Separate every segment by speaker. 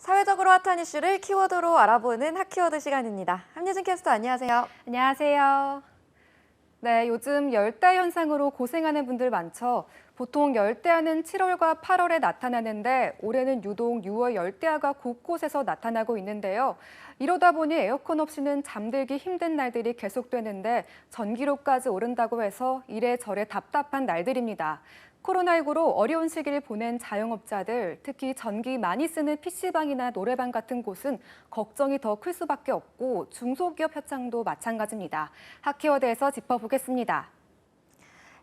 Speaker 1: 사회적으로 핫한 이슈를 키워드로 알아보는 핫키워드 시간입니다. 함유진 캐스터 안녕하세요.
Speaker 2: 안녕하세요. 네, 요즘 열대 현상으로 고생하는 분들 많죠. 보통 열대야는 7월과 8월에 나타나는데 올해는 유독 6월 열대야가 곳곳에서 나타나고 있는데요. 이러다 보니 에어컨 없이는 잠들기 힘든 날들이 계속되는데 전기료까지 오른다고 해서 이래저래 답답한 날들입니다. 코로나19로 어려운 시기를 보낸 자영업자들, 특히 전기 많이 쓰는 PC방이나 노래방 같은 곳은 걱정이 더 클 수밖에 없고 중소기업 협상도 마찬가지입니다. 핫키워드에서 짚어보겠습니다.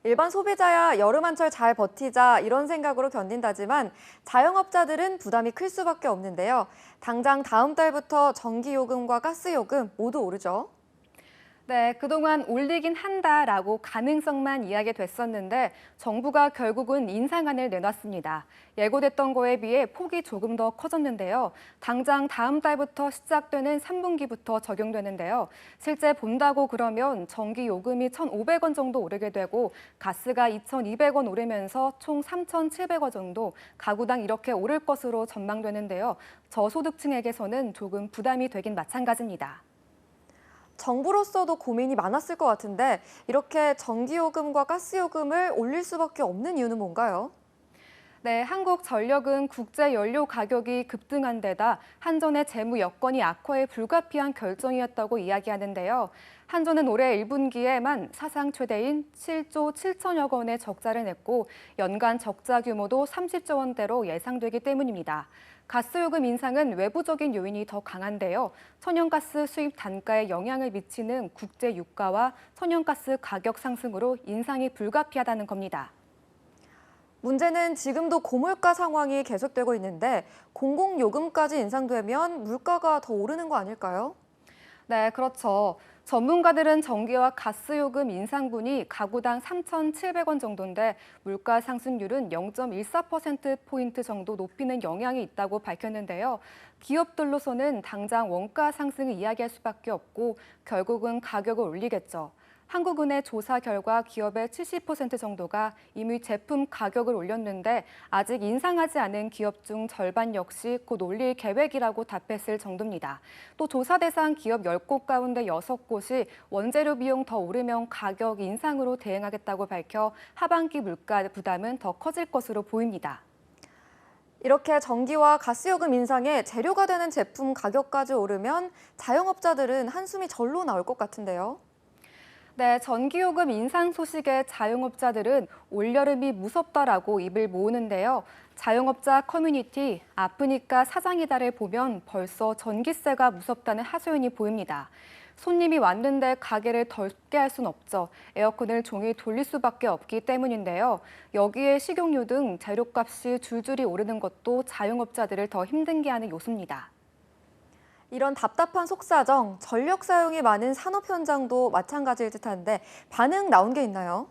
Speaker 1: 일반 소비자야 여름 한철 잘 버티자 이런 생각으로 견딘다지만 자영업자들은 부담이 클 수밖에 없는데요. 당장 다음 달부터 전기요금과 가스요금 모두 오르죠.
Speaker 2: 네, 그동안 올리긴 한다라고 가능성만 이야기됐었는데 정부가 결국은 인상안을 내놨습니다. 예고됐던 거에 비해 폭이 조금 더 커졌는데요. 당장 다음 달부터 시작되는 3분기부터 적용되는데요. 실제 본다고 그러면 전기 요금이 1,500원 정도 오르게 되고 가스가 2,200원 오르면서 총 3,700원 정도 가구당 이렇게 오를 것으로 전망되는데요. 저소득층에게서는 조금 부담이 되긴 마찬가지입니다.
Speaker 1: 정부로서도 고민이 많았을 것 같은데 이렇게 전기요금과 가스요금을 올릴 수밖에 없는 이유는 뭔가요?
Speaker 2: 네, 한국전력은 국제 연료 가격이 급등한 데다 한전의 재무 여건이 악화해 불가피한 결정이었다고 이야기하는데요. 한전은 올해 1분기에만 사상 최대인 7조 7천여 원의 적자를 냈고 연간 적자 규모도 30조 원대로 예상되기 때문입니다. 가스요금 인상은 외부적인 요인이 더 강한데요. 천연가스 수입 단가에 영향을 미치는 국제 유가와 천연가스 가격 상승으로 인상이 불가피하다는 겁니다.
Speaker 1: 문제는 지금도 고물가 상황이 계속되고 있는데 공공요금까지 인상되면 물가가 더 오르는 거 아닐까요?
Speaker 2: 네, 그렇죠. 전문가들은 전기와 가스요금 인상분이 가구당 3,700원 정도인데 물가 상승률은 0.14%포인트 정도 높이는 영향이 있다고 밝혔는데요. 기업들로서는 당장 원가 상승을 이야기할 수밖에 없고 결국은 가격을 올리겠죠. 한국은행 조사 결과 기업의 70% 정도가 이미 제품 가격을 올렸는데 아직 인상하지 않은 기업 중 절반 역시 곧 올릴 계획이라고 답했을 정도입니다. 또 조사 대상 기업 10곳 가운데 6곳이 원재료 비용 더 오르면 가격 인상으로 대응하겠다고 밝혀 하반기 물가 부담은 더 커질 것으로 보입니다.
Speaker 1: 이렇게 전기와 가스요금 인상에 재료가 되는 제품 가격까지 오르면 자영업자들은 한숨이 절로 나올 것 같은데요.
Speaker 2: 네, 전기요금 인상 소식에 자영업자들은 올여름이 무섭다라고 입을 모으는데요. 자영업자 커뮤니티 아프니까 사장이다를 보면 벌써 전기세가 무섭다는 하소연이 보입니다. 손님이 왔는데 가게를 덜게 할 순 없죠. 에어컨을 종일 돌릴 수밖에 없기 때문인데요. 여기에 식용유 등 재료값이 줄줄이 오르는 것도 자영업자들을 더 힘들게 하는 요소입니다.
Speaker 1: 이런 답답한 속사정, 전력 사용이 많은 산업 현장도 마찬가지일 듯한데 반응 나온 게 있나요?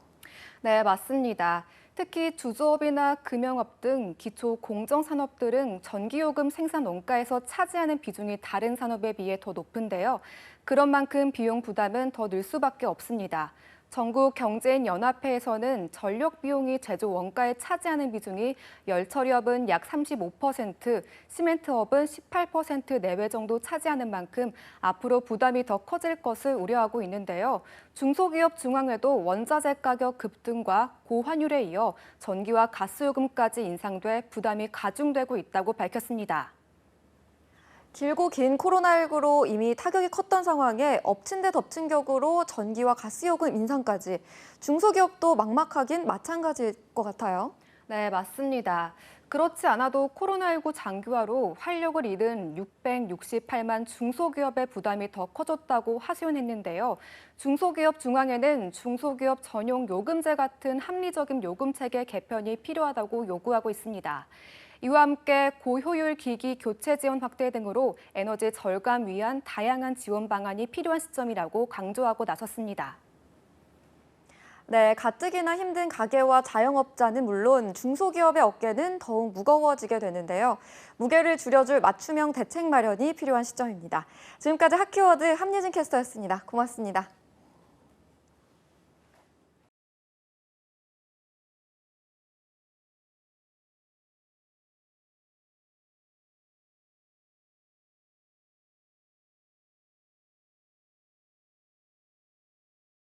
Speaker 2: 네, 맞습니다. 특히 주조업이나 금융업 등 기초 공정산업들은 전기요금 생산 원가에서 차지하는 비중이 다른 산업에 비해 더 높은데요. 그런 만큼 비용 부담은 더 늘 수밖에 없습니다. 전국경제인연합회에서는 전력 비용이 제조 원가에 차지하는 비중이 열처리업은 약 35%, 시멘트업은 18% 내외 정도 차지하는 만큼 앞으로 부담이 더 커질 것을 우려하고 있는데요. 중소기업 중앙회도 원자재 가격 급등과 고환율에 이어 전기와 가스요금까지 인상돼 부담이 가중되고 있다고 밝혔습니다.
Speaker 1: 길고 긴 코로나19로 이미 타격이 컸던 상황에 엎친 데 덮친 격으로 전기와 가스요금 인상까지 중소기업도 막막하긴 마찬가지일 것 같아요.
Speaker 2: 네, 맞습니다. 그렇지 않아도 코로나19 장기화로 활력을 잃은 668만 중소기업의 부담이 더 커졌다고 하소연했는데요. 중소기업 중앙회는 중소기업 전용 요금제 같은 합리적인 요금체계 개편이 필요하다고 요구하고 있습니다. 이와 함께 고효율 기기 교체 지원 확대 등으로 에너지 절감 위한 다양한 지원 방안이 필요한 시점이라고 강조하고 나섰습니다.
Speaker 1: 네, 가뜩이나 힘든 가게와 자영업자는 물론 중소기업의 어깨는 더욱 무거워지게 되는데요. 무게를 줄여줄 맞춤형 대책 마련이 필요한 시점입니다. 지금까지 핫키워드 함예진 캐스터였습니다. 고맙습니다.